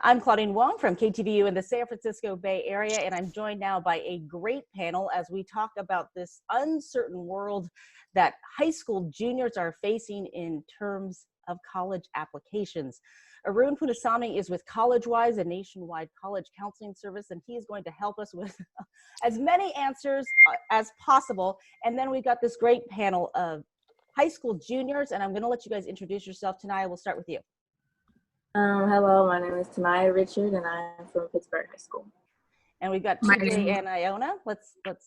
I'm Claudine Wong from KTVU in the San Francisco Bay Area, and I'm joined now by a great panel as we talk about this uncertain world that high school juniors are facing in terms of college applications. Arun Punasamy is with CollegeWise, a nationwide college counseling service, and he is going to help us with as many answers as possible. And then we've got this great panel of high school juniors, and I'm going to let you guys introduce yourself. Tanaya, we'll start with you. Hello, my name is Tanaya Richard, and I am from Pittsburgh High School. And we've got TJ and Iona. Let's let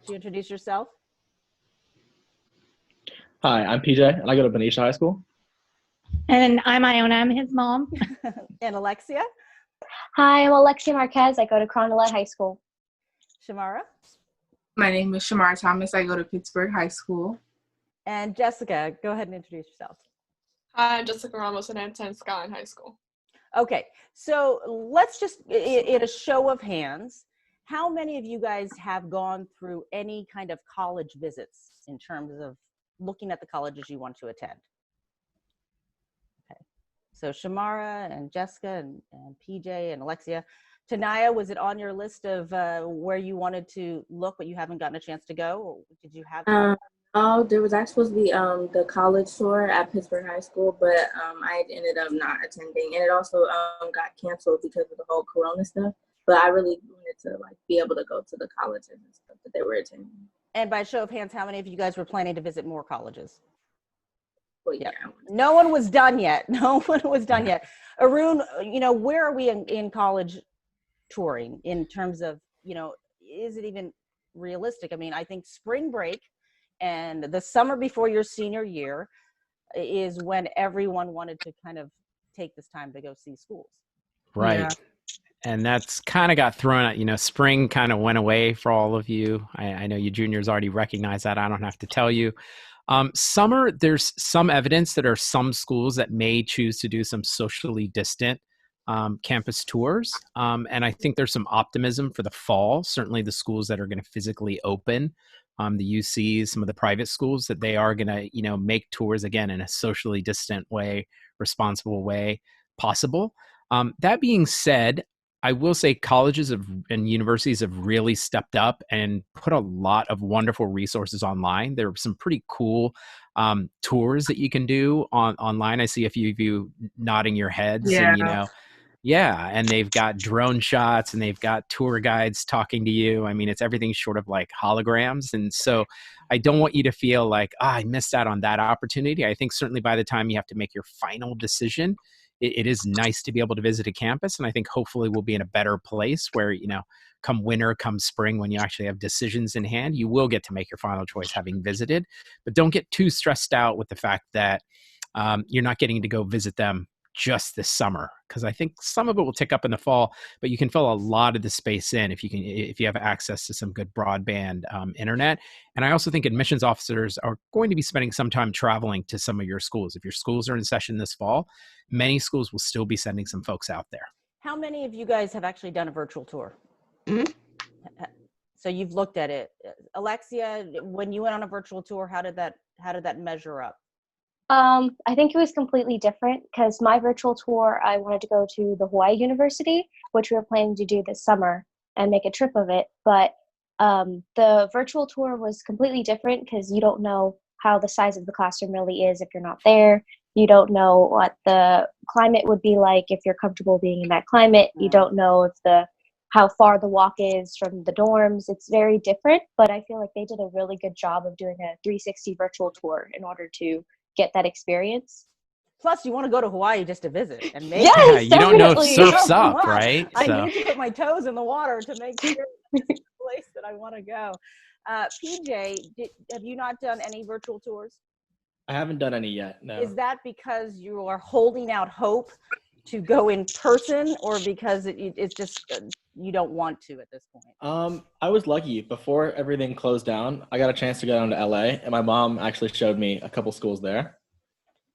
you introduce yourself. Hi, I'm PJ, and I go to Benicia High School. And I'm Iona, I'm his mom. And Alexia. Hi, I'm Alexia Marquez. I go to Crondelet High School. Shamara. My name is Shamara Thomas. I go to Pittsburgh High School. And Jessica, go ahead and introduce yourself. Hi, I'm Jessica Ramos, and I attend Skyline High School. Okay, so let's just, in a show of hands, how many of you guys have gone through any kind of college visits in terms of looking at the colleges you want to attend? Okay, so Shamara and Jessica and PJ and Alexia. Tanaya, was it on your list of where you wanted to look but you haven't gotten a chance to go? Or did you have Oh, there was actually supposed to be the college tour at Pittsburgh High School, but I ended up not attending, and it also got canceled because of the whole Corona stuff. But I really wanted to be able to go to the colleges and stuff that they were attending. And by show of hands, how many of you guys were planning to visit more colleges? Well, yeah. No one was done yet. No one was done yet. Arun, where are we in college touring in terms of, is it even realistic? I mean, I think spring break and the summer before your senior year is when everyone wanted to kind of take this time to go see schools. Right. Yeah. And that's kind of got thrown out, spring kind of went away for all of you. I know you juniors already recognize that. I don't have to tell you. Summer, there's some evidence that there are some schools that may choose to do some socially distant campus tours. And I think there's some optimism for the fall. Certainly the schools that are going to physically open, the UCs, some of the private schools, that they are going to, make tours again in a socially distant way, responsible way possible. That being said, I will say colleges and universities have really stepped up and put a lot of wonderful resources online. There are some pretty cool tours that you can do online. I see a few of you nodding your heads. Yeah. And, yeah, and they've got drone shots and they've got tour guides talking to you. I mean, it's everything short of like holograms. And so I don't want you to feel like, I missed out on that opportunity. I think certainly by the time you have to make your final decision, it is nice to be able to visit a campus. And I think hopefully we'll be in a better place where, come winter, come spring, when you actually have decisions in hand, you will get to make your final choice having visited. But don't get too stressed out with the fact that you're not getting to go visit them just this summer, because I think some of it will tick up in the fall, but you can fill a lot of the space in if you have access to some good broadband internet. And I also think admissions officers are going to be spending some time traveling to some of your schools. If your schools are in session this fall, many schools will still be sending some folks out there. How many of you guys have actually done a virtual tour? Mm-hmm. So you've looked at it. Alexia, when you went on a virtual tour, how did that measure up? I think it was completely different because my virtual tour, I wanted to go to the Hawaii University, which we were planning to do this summer and make a trip of it. But the virtual tour was completely different because you don't know how the size of the classroom really is if you're not there. You don't know what the climate would be like if you're comfortable being in that climate. You don't know how far the walk is from the dorms. It's very different, but I feel like they did a really good job of doing a 360 virtual tour in order to get that experience. Plus, you want to go to Hawaii just to visit, and maybe you don't know if surf's up, right? I need to put my toes in the water to make sure it's the place that I want to go. PJ, have you not done any virtual tours? I haven't done any yet, no. Is that because you are holding out hope to go in person, or because it's just you don't want to at this point? I was lucky. Before everything closed down, I got a chance to go down to LA, and my mom actually showed me a couple schools there.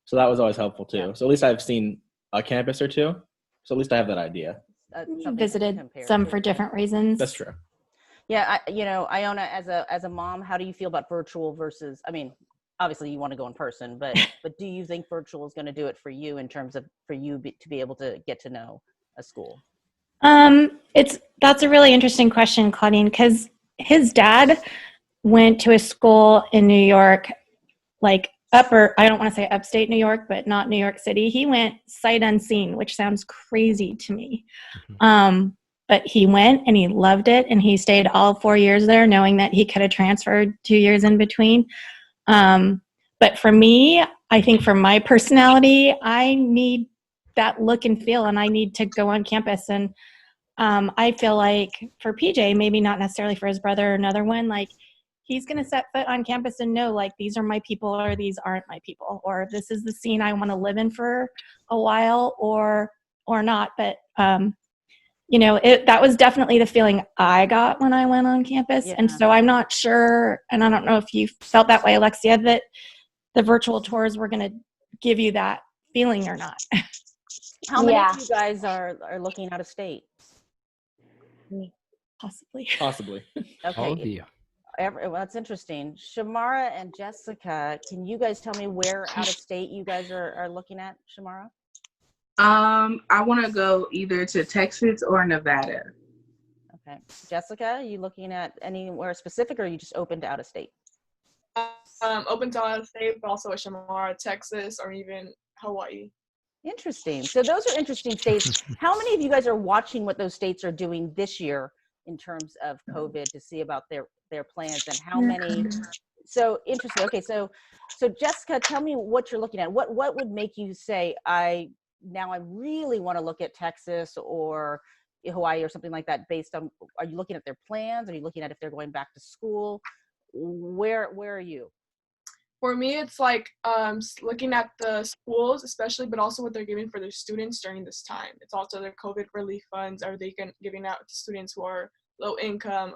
So that was always helpful too. Yeah. So at least I've seen a campus or two. So at least I have that idea. Visited some for different reasons. That's true. Yeah, Iona, as a mom, how do you feel about virtual versus? I mean, obviously you want to go in person, but do you think virtual is going to do it for you in terms of for you to be able to get to know a school? That's a really interesting question, Claudine, because his dad went to a school in New York, like I don't want to say upstate New York, but not New York City. He went sight unseen, which sounds crazy to me. But he went and he loved it, and he stayed all 4 years there, knowing that he could have transferred 2 years in between. But for me, I think for my personality, I need that look and feel, and I need to go on campus. And I feel like for PJ, maybe not necessarily for his brother or another one, like he's going to set foot on campus and know, like, these are my people or these aren't my people, or this is the scene I want to live in for a while or not. But, that was definitely the feeling I got when I went on campus. Yeah. And so I'm not sure, and I don't know if you felt that way, Alexia, that the virtual tours were going to give you that feeling or not. How many of you guys are looking out of state? Possibly. Okay. All of you. Well, that's interesting. Shamara and Jessica, can you guys tell me where out of state you guys are looking at, Shamara? I want to go either to Texas or Nevada. Okay. Jessica, are you looking at anywhere specific, or are you just open to out of state? Open to out of state, but also at Shamara, Texas, or even Hawaii. Interesting. So those are interesting states. How many of you guys are watching what those states are doing this year in terms of COVID to see about their plans, and how many? So interesting. Okay, so Jessica, tell me what you're looking at. What would make you say I really want to look at Texas or Hawaii or something like that? Based on, are you looking at their plans? Are you looking at if they're going back to school? Where are you? For me, it's like looking at the schools, especially, but also what they're giving for their students during this time. It's also their COVID relief funds. Are they giving out to students who are low income,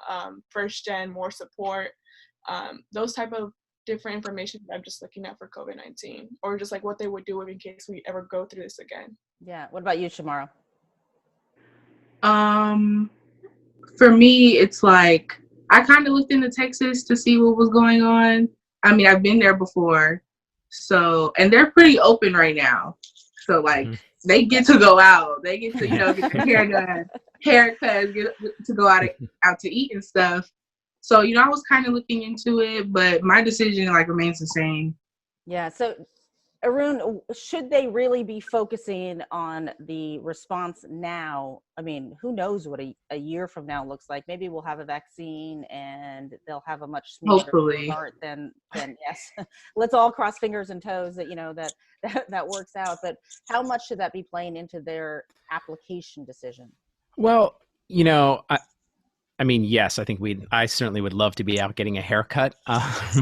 first gen, more support? Those type of different information that I'm just looking at for COVID-19, or just like what they would do in case we ever go through this again. Yeah. What about you, Shamara? For me, it's like I kind of looked into Texas to see what was going on. I mean, I've been there before, and they're pretty open right now. So like they get to go out, they get to get their hair done, haircuts, get to go out to eat and stuff. So I was kind of looking into it, but my decision remains the same. Yeah. So Arun, should they really be focusing on the response now? I mean, who knows what a year from now looks like? Maybe we'll have a vaccine and they'll have a much smoother start than yes. Let's all cross fingers and toes that that works out. But how much should that be playing into their application decision? Well, I mean, yes, I certainly would love to be out getting a haircut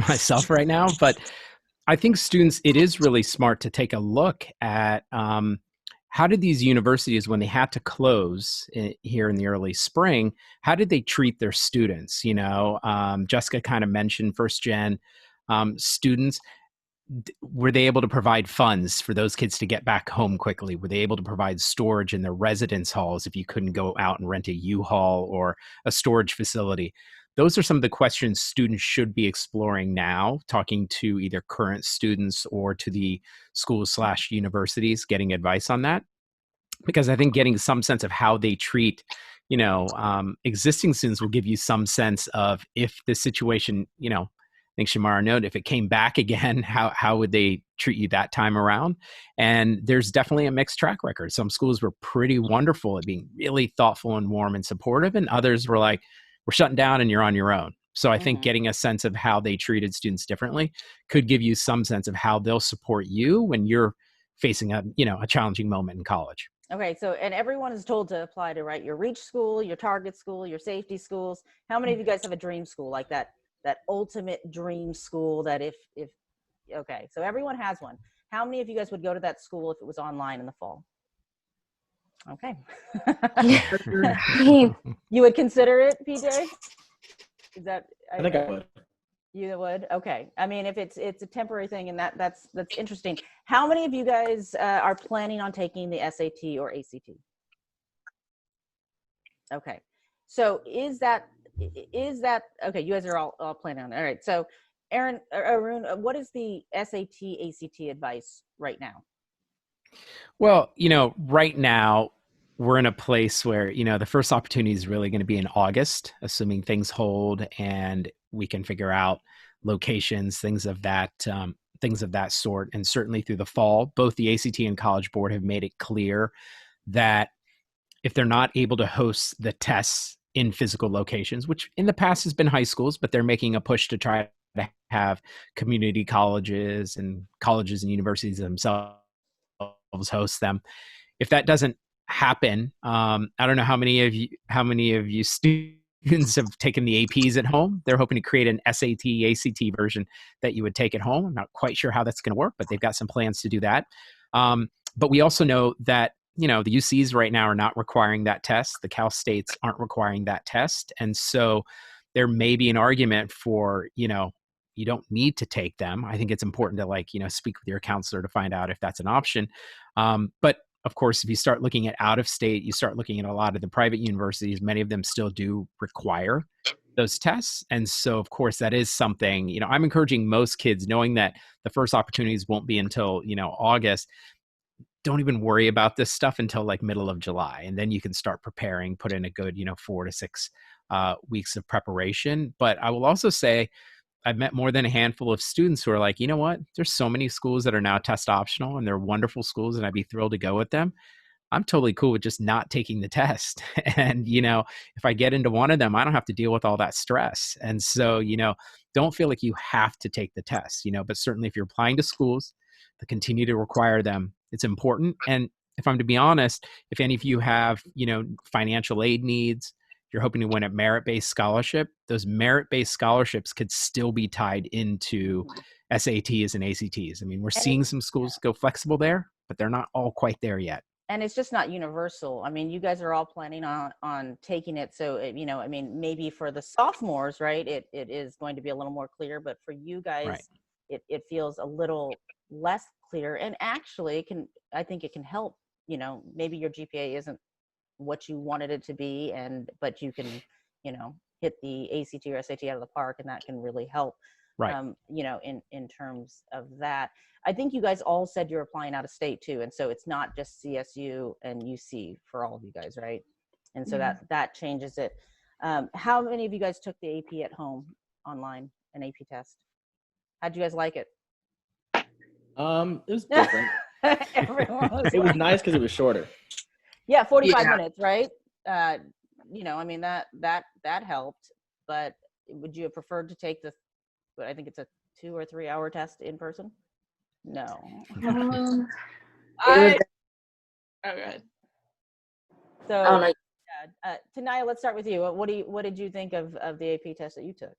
myself right now, but I think students, it is really smart to take a look at how did these universities, when they had to close here in the early spring, how did they treat their students? Jessica kind of mentioned first gen students. Were they able to provide funds for those kids to get back home quickly? Were they able to provide storage in their residence halls if you couldn't go out and rent a U-Haul or a storage facility? Those are some of the questions students should be exploring now, talking to either current students or to the schools/universities, getting advice on that. Because I think getting some sense of how they treat, existing students will give you some sense of if the situation, I think Shamara noted, if it came back again, how would they treat you that time around? And there's definitely a mixed track record. Some schools were pretty wonderful at being really thoughtful and warm and supportive, and others were like, we're shutting down and you're on your own. So I think getting a sense of how they treated students differently could give you some sense of how they'll support you when you're facing a challenging moment in college. Okay, so and everyone is told to apply to your reach school, your target school, your safety schools. How many of you guys have a dream school like that ultimate dream school that if okay, so everyone has one. How many of you guys would go to that school if it was online in the fall? Okay. You would consider it, PJ? Is that? I think I would. You would? Okay. I mean, if it's a temporary thing, and that's interesting. How many of you guys are planning on taking the SAT or ACT? Okay. So is that okay? You guys are all planning on it. All right. So Arun, what is the SAT, ACT advice right now? Well, right now we're in a place where, the first opportunity is really going to be in August, assuming things hold and we can figure out locations, things of that sort. And certainly through the fall, both the ACT and College Board have made it clear that if they're not able to host the tests in physical locations, which in the past has been high schools, but they're making a push to try to have community colleges and universities themselves host them. If that doesn't happen, I don't know how many of you students have taken the APs at home. They're hoping to create an SAT, ACT version that you would take at home. I'm not quite sure how that's going to work, but they've got some plans to do that. But we also know that, the UCs right now are not requiring that test. The Cal States aren't requiring that test. And so there may be an argument for, you don't need to take them. I think it's important to speak with your counselor to find out if that's an option. But of course, if you start looking at out of state, you start looking at a lot of the private universities, many of them still do require those tests. And so, of course, that is something, I'm encouraging most kids, knowing that the first opportunities won't be until, August. Don't even worry about this stuff until middle of July. And then you can start preparing, put in a good, 4 to 6 weeks of preparation. But I will also say, I've met more than a handful of students who are like, you know what, there's so many schools that are now test optional and they're wonderful schools and I'd be thrilled to go with them. I'm totally cool with just not taking the test. And, if I get into one of them, I don't have to deal with all that stress. And so, don't feel like you have to take the test, but certainly if you're applying to schools that continue to require them, it's important. And if I'm to be honest, if any of you have, financial aid needs, you're hoping to win a merit-based scholarship, those merit-based scholarships could still be tied into SATs and ACTs. I mean, we're seeing some schools go flexible there, but they're not all quite there yet. And it's just not universal. I mean, you guys are all planning on taking it. So, maybe for the sophomores, right, it is going to be a little more clear, but for you guys, Right. it feels a little less clear. And actually, I think it can help, maybe your GPA isn't what you wanted it to be, but you can hit the ACT or SAT out of the park, and that can really help, Right. In terms of that. I think you guys all said you're applying out of state too, and so it's not just CSU and UC for all of you guys, right? And so that changes it. How many of you guys took the AP at home online, an AP test? How'd you guys like it? It was different. Everyone was It was nice because it was shorter. Yeah, 45 minutes, right? That helped. But would you have preferred to take I think it's a 2 or 3 hour test in person? No. It Oh, was, go ahead. So, I don't know. Tanaya, let's start with you. What did you think of the AP test that you took?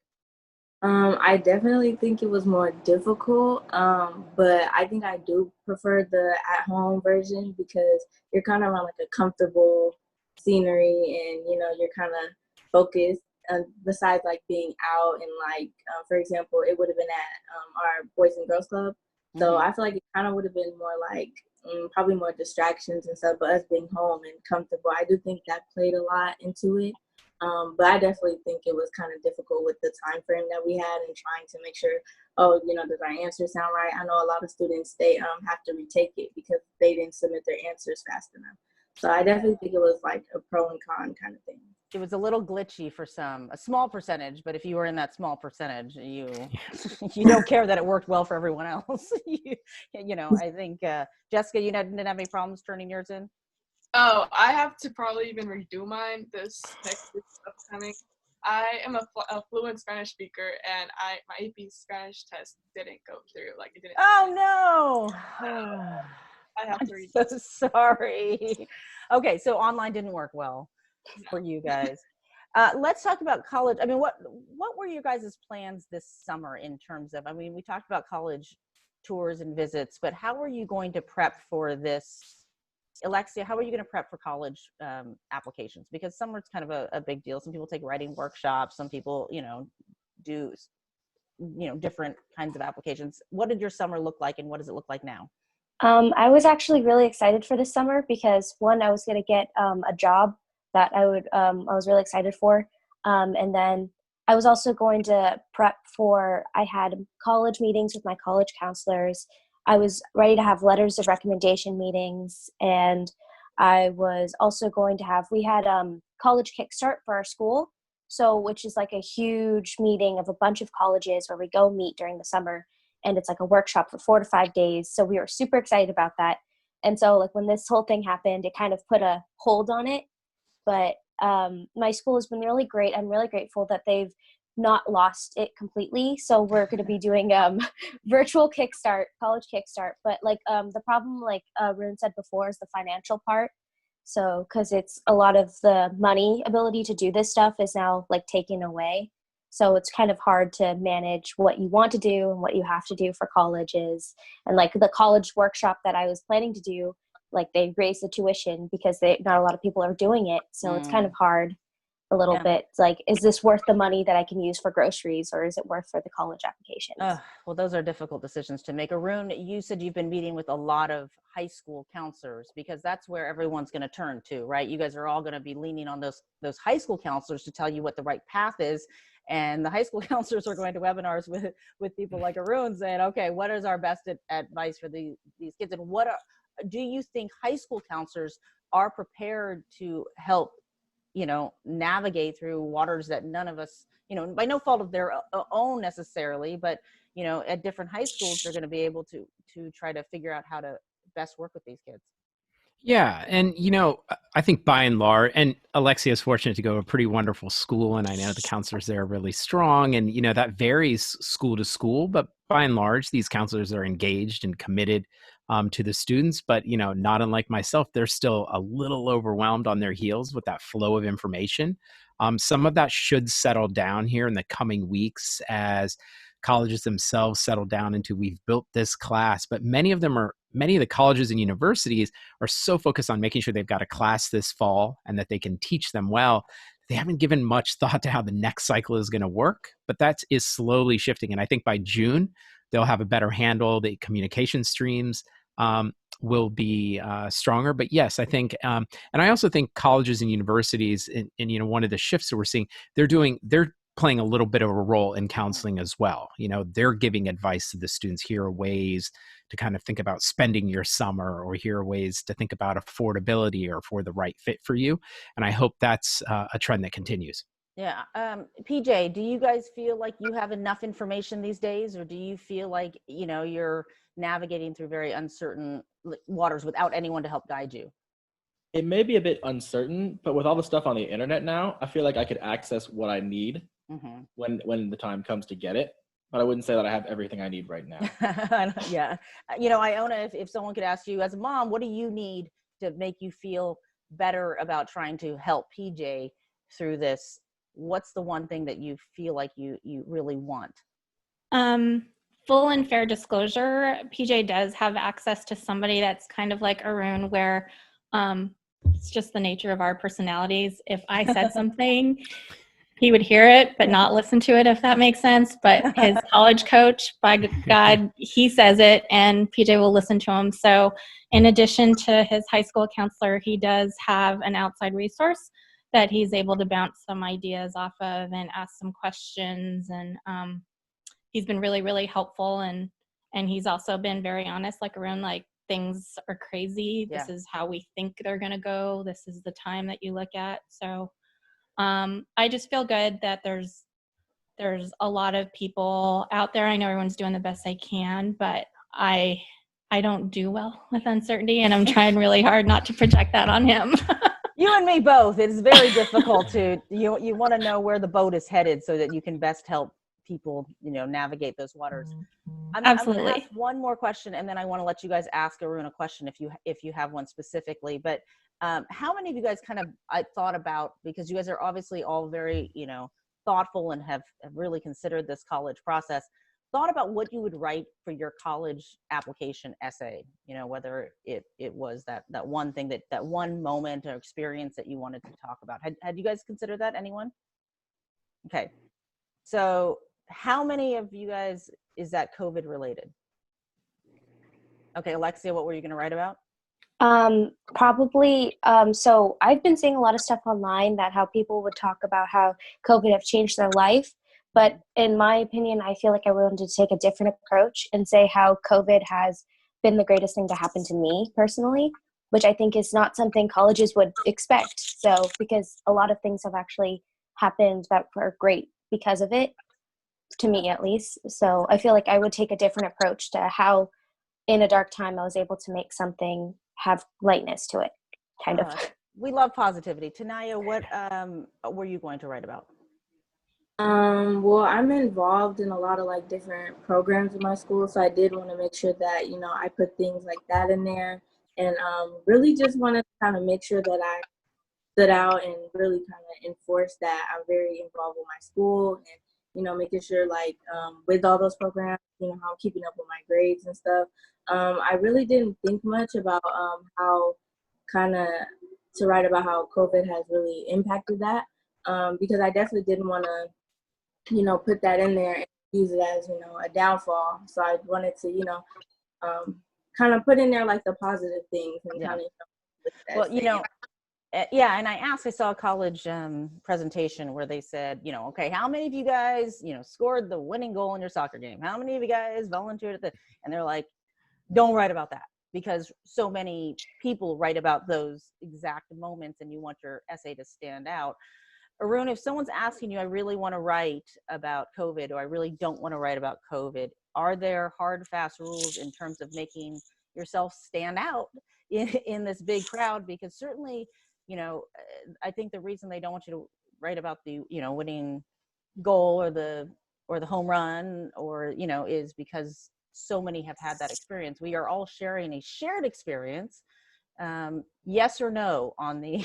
I definitely think it was more difficult, but I think I do prefer the at-home version because you're kind of on a comfortable scenery and, you're kind of focused. Besides being out and for example, it would have been at our Boys and Girls Club. So I feel like it kind of would have been more probably more distractions and stuff, but us being home and comfortable, I do think that played a lot into it. But I definitely think it was kind of difficult with the time frame that we had and trying to make sure, does our answer sound right? I know a lot of students, they have to retake it because they didn't submit their answers fast enough. So I definitely think it was a pro and con kind of thing. It was a little glitchy for a small percentage, but if you were in that small percentage, you don't care that it worked well for everyone else. I think, Jessica, you didn't have any problems turning yours in? Oh, I have to probably even redo mine this next week upcoming. I am a fluent Spanish speaker, and my AP Spanish test didn't go through. It didn't. Oh no! I have to redo. I'm so sorry. Okay, so online didn't work well for you guys. Let's talk about college. I mean, what were your guys' plans this summer in terms of? I mean, we talked about college tours and visits, but how are you going to prep for this? Alexia, how are you going to prep for college applications? Because summer is kind of a big deal. Some people take writing workshops. Some people, do, different kinds of applications. What did your summer look like, and what does it look like now? I was actually really excited for this summer because one, I was going to get a job that I was really excited for. And then I was also going to prep for, I had college meetings with my college counselors. I was ready to have letters of recommendation meetings. And I was also going to have, we had college kickstart for our school. So, which is like a huge meeting of a bunch of colleges where we go meet during the summer. And it's like a workshop for 4 to 5 days. So we were super excited about that. And so like when this whole thing happened, it kind of put a hold on it. But my school has been really great. I'm really grateful that they've not lost it completely. So we're going to be doing virtual kickstart, college kickstart. But like the problem, like Rune said before, is the financial part. So because it's a lot of the money ability to do this stuff is now like taken away. So it's kind of hard to manage what you want to do and what you have to do for colleges. And like the college workshop that I was planning to do, like they raised the tuition because not a lot of people are doing it. So it's kind of hard a little bit. It's like, is this worth the money that I can use for groceries, or is it worth for the college applications? Well, those are difficult decisions to make. Arun, you said you've been meeting with a lot of high school counselors because that's where everyone's going to turn to, right? You guys are all going to be leaning on those high school counselors to tell you what the right path is. And the high school counselors are going to webinars with people like Arun saying, okay, what is our best advice for these kids? And do you think high school counselors are prepared to help, navigate through waters that none of us, by no fault of their own necessarily, but, at different high schools, they're going to be able to try to figure out how to best work with these kids? Yeah. And, I think by and large, and Alexia is fortunate to go to a pretty wonderful school. And I know the counselors there are really strong. And, that varies school to school. But by and large, these counselors are engaged and committed to the students. But, not unlike myself, they're still a little overwhelmed on their heels with that flow of information. Some of that should settle down here in the coming weeks as colleges themselves settle down into, we've built this class. But many of the colleges and universities are so focused on making sure they've got a class this fall and that they can teach them well. They haven't given much thought to how the next cycle is going to work, but that is slowly shifting. And I think by June, they'll have a better handle. The communication streams will be stronger. But yes, I think, and I also think colleges and universities, and one of the shifts that we're seeing, they're playing a little bit of a role in counseling as well. They're giving advice to the students. Here are ways to kind of think about spending your summer, or here are ways to think about affordability or for the right fit for you. And I hope that's a trend that continues. Yeah. PJ, do you guys feel like you have enough information these days, or do you feel like, you're navigating through very uncertain waters without anyone to help guide you? It may be a bit uncertain, but with all the stuff on the internet now, I feel like I could access what I need when the time comes to get it. But I wouldn't say that I have everything I need right now. Yeah. Iona, if someone could ask you as a mom, what do you need to make you feel better about trying to help PJ through this? What's the one thing that you feel like you really want? Full and fair disclosure, PJ does have access to somebody that's kind of like Arun, where it's just the nature of our personalities. If I said something, he would hear it, but not listen to it, if that makes sense. But his college coach, by God, he says it, and PJ will listen to him. So in addition to his high school counselor, he does have an outside resource that he's able to bounce some ideas off of and ask some questions. And he's been really, really helpful. And he's also been very honest, like Arun, like, things are crazy. This is how we think they're going to go. This is the time that you look at. So I just feel good that there's a lot of people out there. I know everyone's doing the best they can, but I don't do well with uncertainty, and I'm trying really hard not to project that on him. You and me both. It's very difficult you want to know where the boat is headed so that you can best help people, navigate those waters. Absolutely. I'm going to ask one more question, and then I want to let you guys ask Arun a question if you have one specifically. But how many of you guys kind of thought about, because you guys are obviously all very, thoughtful and have really considered this college process, thought about what you would write for your college application essay, whether it was that one thing, that one moment or experience that you wanted to talk about. Had you guys considered that? Anyone? Okay. So how many of you guys is that COVID related? Okay, Alexia, what were you going to write about? Probably. So I've been seeing a lot of stuff online that how people would talk about how COVID have changed their life. But in my opinion, I feel like I wanted to take a different approach and say how COVID has been the greatest thing to happen to me personally, which I think is not something colleges would expect. So, because a lot of things have actually happened that were great because of it, to me at least. So I feel like I would take a different approach to how in a dark time I was able to make something have lightness to it, kind of. We love positivity. Tanaya, what were you going to write about? Well, I'm involved in a lot of like different programs in my school, so I did want to make sure that, you know, I put things like that in there, and really just wanted to kind of make sure that I stood out and really kind of enforce that I'm very involved with my school, and, you know, making sure like with all those programs, you know, how I'm keeping up with my grades and stuff. I really didn't think much about how kind of to write about how COVID has really impacted that, because I definitely didn't want to, you know, put that in there and use it as, you know, a downfall. So I wanted to, you know, kind of put in there like the positive things and kind of, you know, well, you know, yeah, and I saw a college presentation where they said, you know, okay, how many of you guys, you know, scored the winning goal in your soccer game? How many of you guys volunteered at the, and they're like, don't write about that, because so many people write about those exact moments and you want your essay to stand out. Arun, if someone's asking you, I really want to write about COVID or I really don't want to write about COVID, are there hard, fast rules in terms of making yourself stand out in this big crowd? Because certainly, you know, I think the reason they don't want you to write about the, you know, winning goal or the home run, or, you know, is because so many have had that experience. We are all sharing a shared experience. Yes or no on the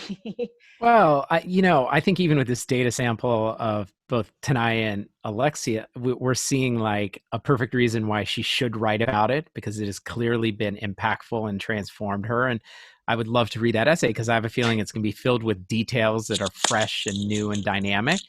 Well, I think even with this data sample of both Tanaya and Alexia, we're seeing like a perfect reason why she should write about it, because it has clearly been impactful and transformed her. And I would love to read that essay because I have a feeling it's going to be filled with details that are fresh and new and dynamic.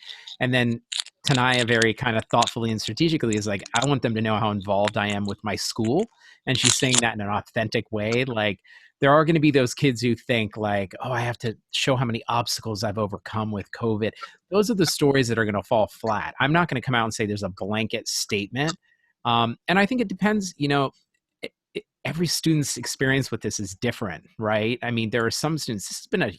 And then Tanaya very kind of thoughtfully and strategically is like, I want them to know how involved I am with my school. And she's saying that in an authentic way. Like, there are going to be those kids who think like, oh, I have to show how many obstacles I've overcome with COVID. Those are the stories that are going to fall flat. I'm not going to come out and say there's a blanket statement. And I think it depends, you know, every student's experience with this is different, right? I mean, there are some students, this has been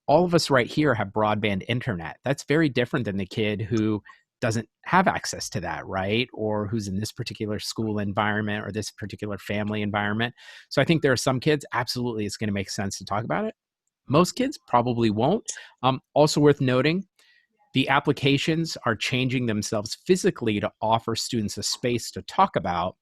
all of us right here have broadband internet. That's very different than the kid who doesn't have access to that, right? Or who's in this particular school environment or this particular family environment. So I think there are some kids, absolutely, it's going to make sense to talk about it. Most kids probably won't. Also worth noting, the applications are changing themselves physically to offer students a space to talk about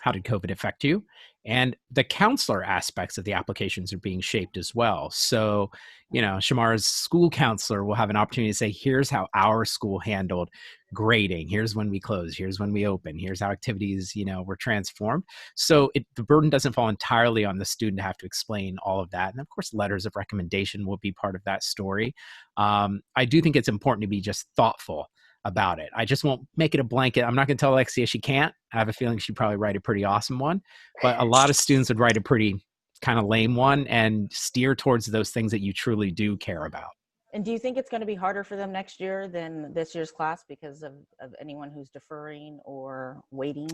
how did COVID affect you? And the counselor aspects of the applications are being shaped as well. So, you know, Shamar's school counselor will have an opportunity to say, here's how our school handled grading. Here's when we close. Here's when we open. Here's how activities, you know, were transformed. So the burden doesn't fall entirely on the student to have to explain all of that. And of course, letters of recommendation will be part of that story. I do think it's important to be just thoughtful about it. I just won't make it a blanket. I'm not going to tell Alexia she can't. I have a feeling she'd probably write a pretty awesome one, but a lot of students would write a pretty kind of lame one and steer towards those things that you truly do care about. And do you think it's going to be harder for them next year than this year's class because of anyone who's deferring or waiting?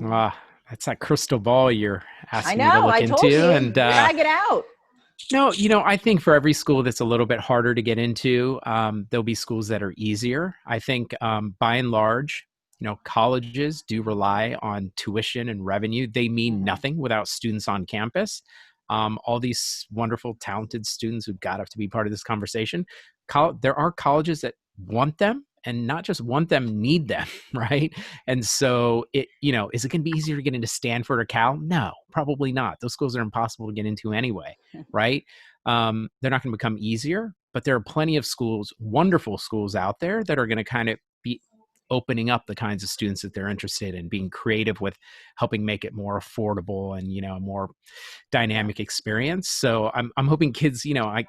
That's that crystal ball you're asking me I to know, look I into. told you, and drag it out. No, you know, I think for every school that's a little bit harder to get into, there'll be schools that are easier. I think by and large, you know, colleges do rely on tuition and revenue. They mean nothing without students on campus. All these wonderful, talented students who got up to be part of this conversation. There are colleges that want them, and not just want them, need them, right? And so you know, is it going to be easier to get into Stanford or Cal? No, probably not. Those schools are impossible to get into anyway, right? They're not going to become easier, but there are plenty of schools, wonderful schools out there that are going to kind of be opening up the kinds of students that they're interested in, being creative with helping make it more affordable and, you know, a more dynamic experience. So I'm hoping kids, you know, I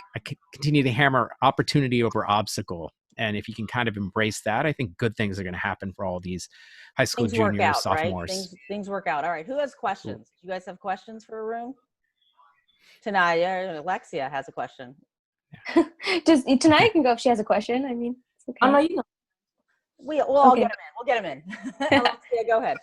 continue to hammer opportunity over obstacle. And if you can kind of embrace that, I think good things are going to happen for all these high school Things work juniors, out, sophomores. right? Things work out. All right. Who has questions? Do you guys have questions for Arun? Tanaya, Alexia has a question. Just Tanaya can go if she has a question. I mean, it's okay. Oh no, you know. We'll all Okay. get him in. We'll get him in. Alexia, go ahead.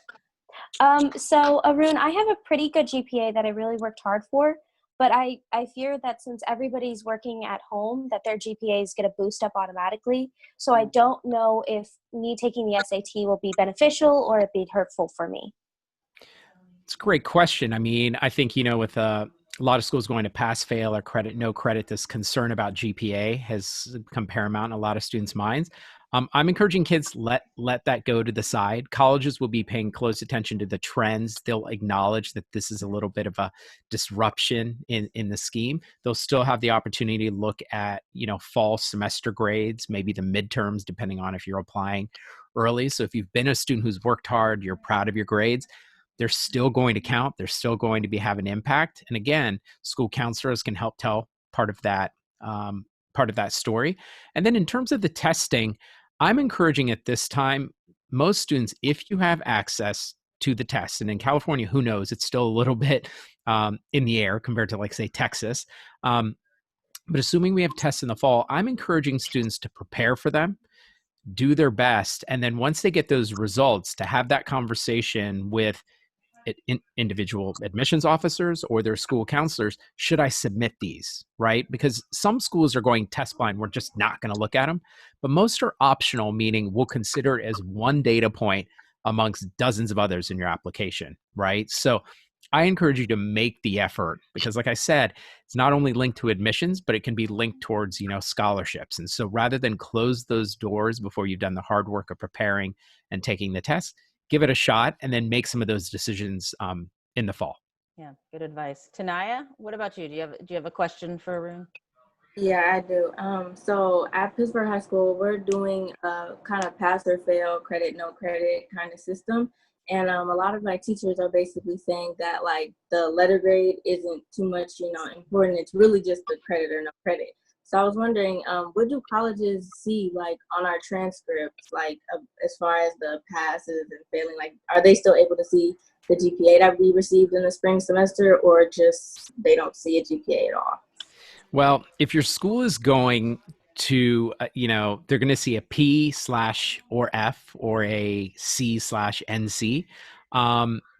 So Arun, I have a pretty good GPA that I really worked hard for, but I fear that since everybody's working at home, that their GPA is going to boost up automatically. So I don't know if me taking the SAT will be beneficial or it be hurtful for me. It's a great question. I mean, I think, with a lot of schools going to pass, fail, or credit, no credit, this concern about GPA has become paramount in a lot of students' minds. I'm encouraging kids, let that go to the side. Colleges will be paying close attention to the trends. They'll acknowledge that this is a little bit of a disruption in the scheme. They'll still have the opportunity to look at, fall semester grades, maybe the midterms, depending on if you're applying early. So if you've been a student who's worked hard, you're proud of your grades, they're still going to count. They're still going to have an impact. And again, school counselors can help tell part of that story. And then in terms of the testing, I'm encouraging at this time, most students, if you have access to the test, and in California, who knows, it's still a little bit in the air compared to, like, say, Texas. But assuming we have tests in the fall, I'm encouraging students to prepare for them, do their best, and then once they get those results, to have that conversation with individual admissions officers or their school counselors. Should I submit these, right? Because some schools are going test blind. We're just not going to look at them, but most are optional, meaning we'll consider it as one data point amongst dozens of others in your application, right? So I encourage you to make the effort, because like I said, it's not only linked to admissions, but it can be linked towards, scholarships. And so rather than close those doors before you've done the hard work of preparing and taking the test, give it a shot and then make some of those decisions in the fall. Yeah, good advice. Tanaya, what about you? Do you have a question for Arun? Yeah, I do. So at Pittsburgh High School, we're doing a kind of pass or fail, credit, no credit kind of system. And a lot of my teachers are basically saying that, like, the letter grade isn't too much, important. It's really just the credit or no credit. So I was wondering, what do colleges see, like, on our transcripts, like, as far as the passes and failing? Like, are they still able to see the GPA that we received in the spring semester, or just they don't see a GPA at all? Well, if your school is going to, they're going to see a P/or/F or a C/NC.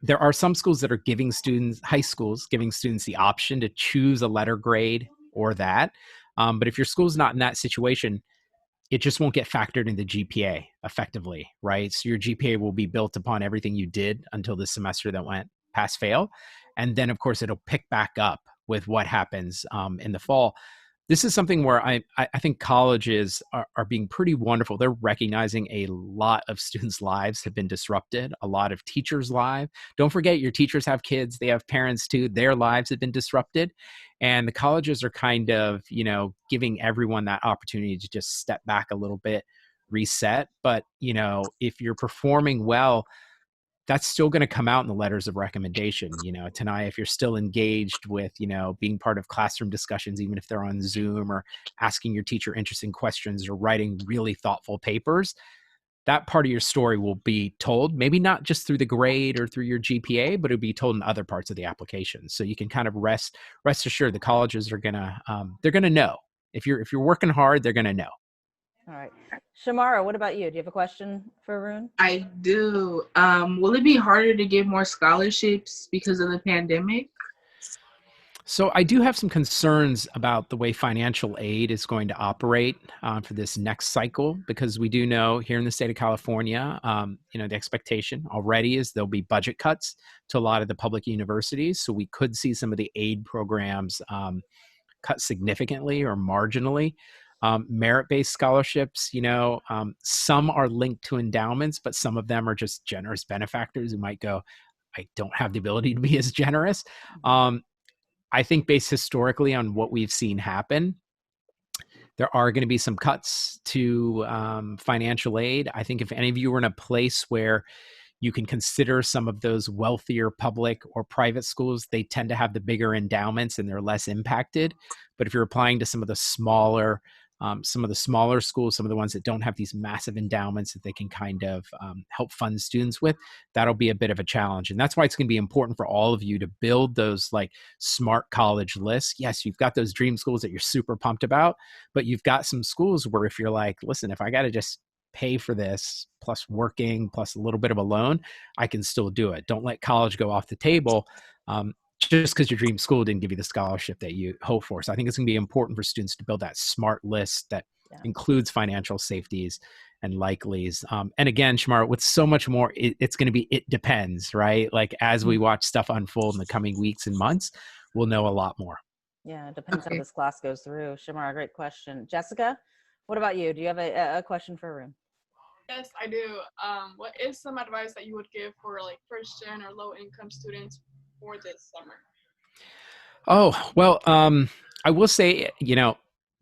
There are some schools that are giving students, high schools, giving students the option to choose a letter grade or that. But if your school's not in that situation, it just won't get factored into GPA effectively, right? So your GPA will be built upon everything you did until the semester that went pass fail. And then, of course, it'll pick back up with what happens in the fall. This is something where I think colleges are being pretty wonderful. They're recognizing a lot of students' lives have been disrupted, a lot of teachers' lives. Don't forget, your teachers have kids. They have parents too. Their lives have been disrupted. And the colleges are kind of, giving everyone that opportunity to just step back a little bit, reset. But, if you're performing well, that's still going to come out in the letters of recommendation. Tanaya, if you're still engaged with, being part of classroom discussions, even if they're on Zoom, or asking your teacher interesting questions or writing really thoughtful papers, that part of your story will be told, maybe not just through the grade or through your GPA, but it'll be told in other parts of the application. So you can kind of rest assured the colleges are they're going to know. If you're working hard, they're going to know. All right. Shamara, what about you? Do you have a question for Arun? I do. Will it be harder to get more scholarships because of the pandemic? So I do have some concerns about the way financial aid is going to operate for this next cycle, because we do know here in the state of California, the expectation already is there'll be budget cuts to a lot of the public universities. So we could see some of the aid programs cut significantly or marginally. Merit-based scholarships, some are linked to endowments, but some of them are just generous benefactors who might go, I don't have the ability to be as generous. I think based historically on what we've seen happen, there are going to be some cuts to financial aid. I think if any of you are in a place where you can consider some of those wealthier public or private schools, they tend to have the bigger endowments and they're less impacted. But if you're applying to some of the smaller some of the smaller schools, some of the ones that don't have these massive endowments that they can kind of help fund students with, that'll be a bit of a challenge. And that's why it's going to be important for all of you to build those like smart college lists. Yes, you've got those dream schools that you're super pumped about, but you've got some schools where if you're like, listen, if I got to just pay for this plus working plus a little bit of a loan, I can still do it. Don't let college go off the table. Just because your dream school didn't give you the scholarship that you hope for. So I think it's going to be important for students to build that smart list that includes financial safeties and likelies. And again, Shamara, with so much more, it's going to be, it depends, right? Like as we watch stuff unfold in the coming weeks and months, we'll know a lot more. Yeah, it depends how this class goes through. Shamara, great question. Jessica, what about you? Do you have a question for Arun? Yes, I do. What is some advice that you would give for like first gen or low income students for this summer? Oh, well, I will say,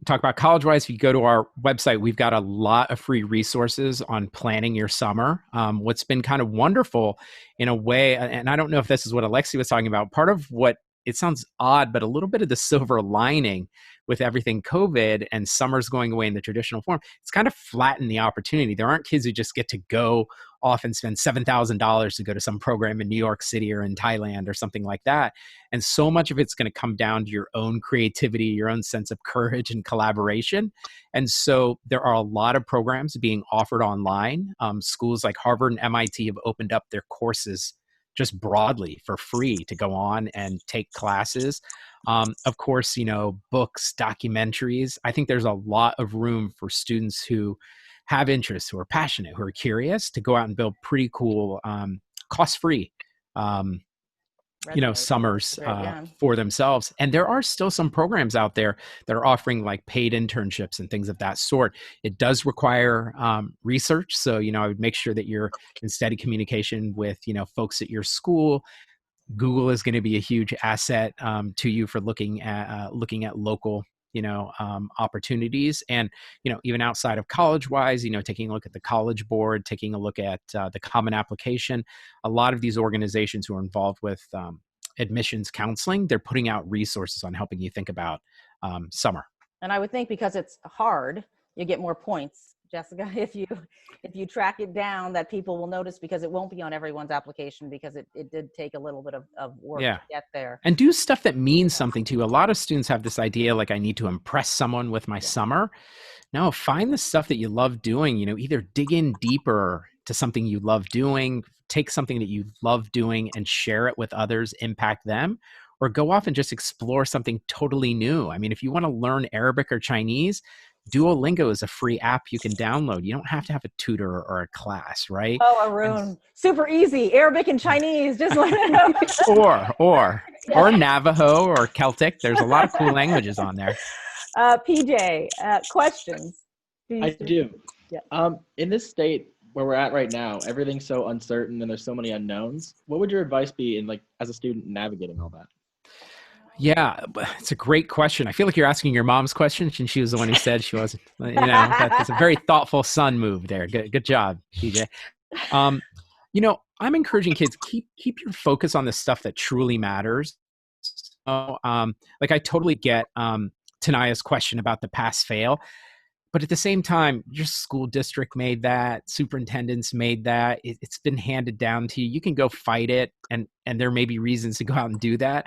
talk about college-wise, if you go to our website, we've got a lot of free resources on planning your summer. What's been kind of wonderful in a way, and I don't know if this is what Alexi was talking about, part of what, it sounds odd, but a little bit of the silver lining with everything COVID and summers going away in the traditional form, it's kind of flattened the opportunity. There aren't kids who just get to go off and spend $7,000 to go to some program in New York City or in Thailand or something like that. And so much of it's going to come down to your own creativity, your own sense of courage and collaboration. And so there are a lot of programs being offered online. Schools like Harvard and MIT have opened up their courses just broadly for free to go on and take classes. Of course, books, documentaries. I think there's a lot of room for students who have interests, who are passionate, who are curious to go out and build pretty cool, cost-free, summers for themselves. And there are still some programs out there that are offering like paid internships and things of that sort. It does require research. So, I would make sure that you're in steady communication with, folks at your school. Google is going to be a huge asset to you for looking at local opportunities. And, even outside of college-wise, taking a look at the College Board, taking a look at the Common Application. A lot of these organizations who are involved with admissions counseling, they're putting out resources on helping you think about summer. And I would think because it's hard, you get more points, Jessica, if you track it down, that people will notice, because it won't be on everyone's application, because it did take a little bit of work to get there. And do stuff that means something to you. A lot of students have this idea, like, I need to impress someone with my summer. No, find the stuff that you love doing, either dig in deeper to something you love doing, take something that you love doing and share it with others, impact them, or go off and just explore something totally new. I mean, if you want to learn Arabic or Chinese, Duolingo is a free app you can download. You don't have to have a tutor or a class, right? Oh, Arun, super easy. Arabic and Chinese, just like or Navajo or Celtic. There's a lot of cool languages on there. PJ, questions? I do. Yeah. In this state where we're at right now, everything's so uncertain and there's so many unknowns. What would your advice be in, like, as a student navigating all that? Yeah, it's a great question. I feel like you're asking your mom's question, and she was the one who said she wasn't. That's a very thoughtful son move there. Good job, PJ. I'm encouraging kids, keep your focus on the stuff that truly matters. So, I totally get Tanaya's question about the pass fail, but at the same time, your school district made that, superintendents made that. It's been handed down to you. You can go fight it, and there may be reasons to go out and do that.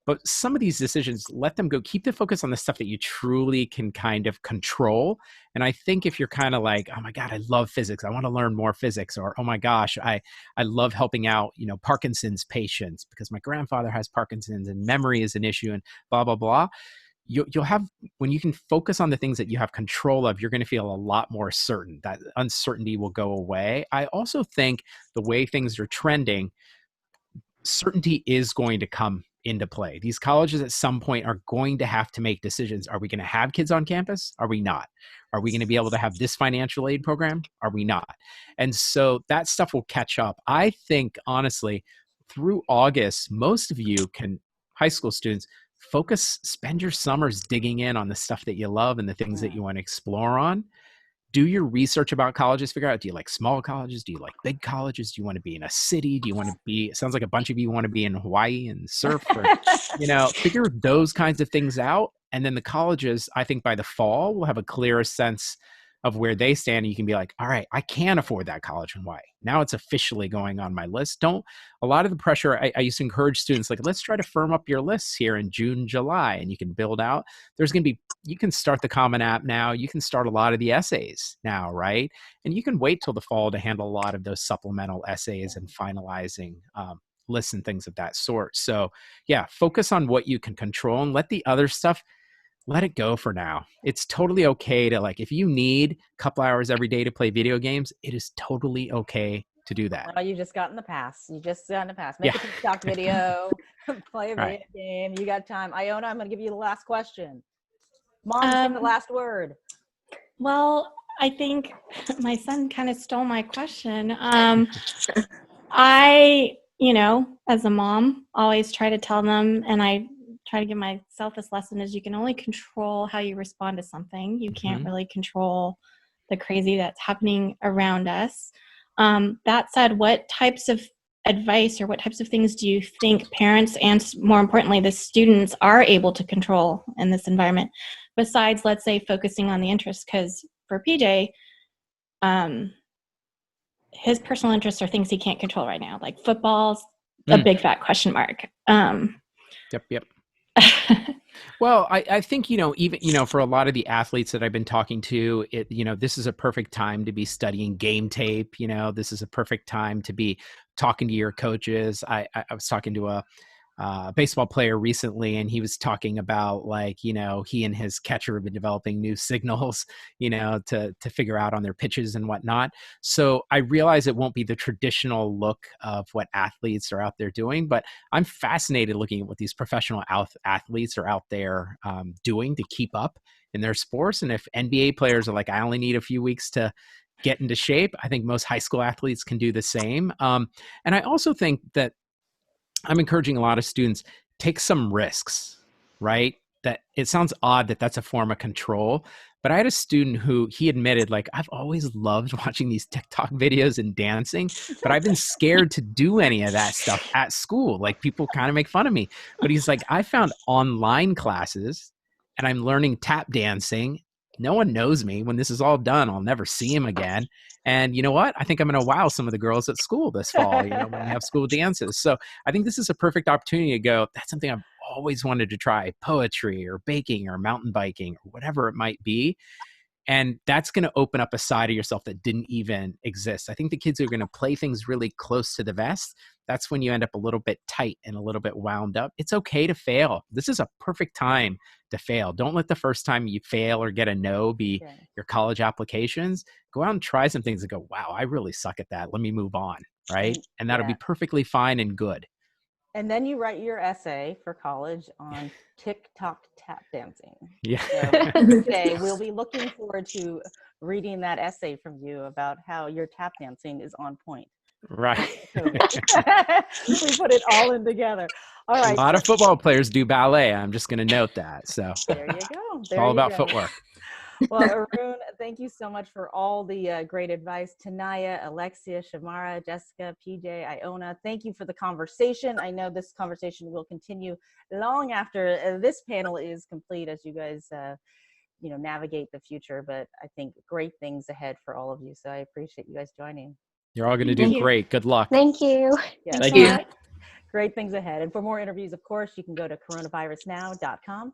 But some of these decisions, let them go. Keep the focus on the stuff that you truly can kind of control. And I think if you're kind of like, oh my God, I love physics, I want to learn more physics, or oh my gosh, I love helping out, Parkinson's patients because my grandfather has Parkinson's and memory is an issue and blah, blah, blah. You'll have, when you can focus on the things that you have control of, you're going to feel a lot more certain. That uncertainty will go away. I also think the way things are trending, certainty is going to come into play. These colleges at some point are going to have to make decisions. Are we going to have kids on campus? Are we not? Are we going to be able to have this financial aid program? Are we not? And so that stuff will catch up. I think, honestly, through August, most of you can, high school students, spend your summers digging in on the stuff that you love and the things that you want to explore on. Do your research about colleges. Figure out, do you like small colleges? Do you like big colleges? Do you want to be in a city? Do you want to be, it sounds like a bunch of you want to be in Hawaii and surf, or, figure those kinds of things out. And then the colleges, I think by the fall, will have a clearer sense of where they stand. And you can be like, all right, I can afford that college in Hawaii. Now it's officially going on my list. A lot of the pressure, I used to encourage students, like, let's try to firm up your lists here in June, July, and you can build out. There's going to be, you can start the Common App now. You can start a lot of the essays now, right? And you can wait till the fall to handle a lot of those supplemental essays and finalizing lists and things of that sort. So yeah, focus on what you can control and let the other stuff, let it go for now. It's totally okay to, like, if you need a couple hours every day to play video games, it is totally okay to do that. Well, you just got in the past. Make a TikTok video, play a video game. You got time. Iona, I'm going to give you the last question. Mom's got the last word. Well, I think my son kind of stole my question. I, as a mom, always try to tell them, and I try to give myself this lesson, is you can only control how you respond to something. You can't really control the crazy that's happening around us. That said, what types of advice or what types of things do you think parents and, more importantly, the students are able to control in this environment, besides, let's say, focusing on the interests? Because for PJ, his personal interests are things he can't control right now, like football's a big fat question mark. Yep. Well, I think, even, for a lot of the athletes that I've been talking to, this is a perfect time to be studying game tape. This is a perfect time to be talking to your coaches. I was talking to a baseball player recently, and he was talking about, like, he and his catcher have been developing new signals, to figure out on their pitches and whatnot. So I realize it won't be the traditional look of what athletes are out there doing, but I'm fascinated looking at what these professional athletes are out there doing to keep up in their sports. And if NBA players are like, I only need a few weeks to get into shape, I think most high school athletes can do the same. And I also think that I'm encouraging a lot of students, take some risks, right? That it sounds odd that that's a form of control, but I had a student who, he admitted, like, I've always loved watching these TikTok videos and dancing, but I've been scared to do any of that stuff at school. Like, people kind of make fun of me, but he's like, I found online classes and I'm learning tap dancing. No one knows me. When this is all done, I'll never see him again. And you know what? I think I'm going to wow some of the girls at school this fall, when we have school dances. So I think this is a perfect opportunity to go, that's something I've always wanted to try: poetry or baking or mountain biking or whatever it might be. And that's going to open up a side of yourself that didn't even exist. I think the kids are going to play things really close to the vest. That's when you end up a little bit tight and a little bit wound up. It's okay to fail. This is a perfect time to fail. Don't let the first time you fail or get a no be your college applications. Go out and try some things and go, wow, I really suck at that. Let me move on, right? And that'll be perfectly fine and good. And then you write your essay for college on TikTok tap dancing. Yeah. So today we'll be looking forward to reading that essay from you about how your tap dancing is on point. Right. We put it all in together. All right. A lot of football players do ballet. I'm just going to note that. So there you go. It's all about footwork. Well, Arun, thank you so much for all the great advice. Tanaya, Alexia, Shamara, Jessica, PJ, Iona, thank you for the conversation. I know this conversation will continue long after this panel is complete, as you guys navigate the future, but I think great things ahead for all of you. So I appreciate you guys joining. You're all going to do great. Good luck. Thank you. Yes. Thank you. Great things ahead. And for more interviews, of course, you can go to coronavirusnow.com.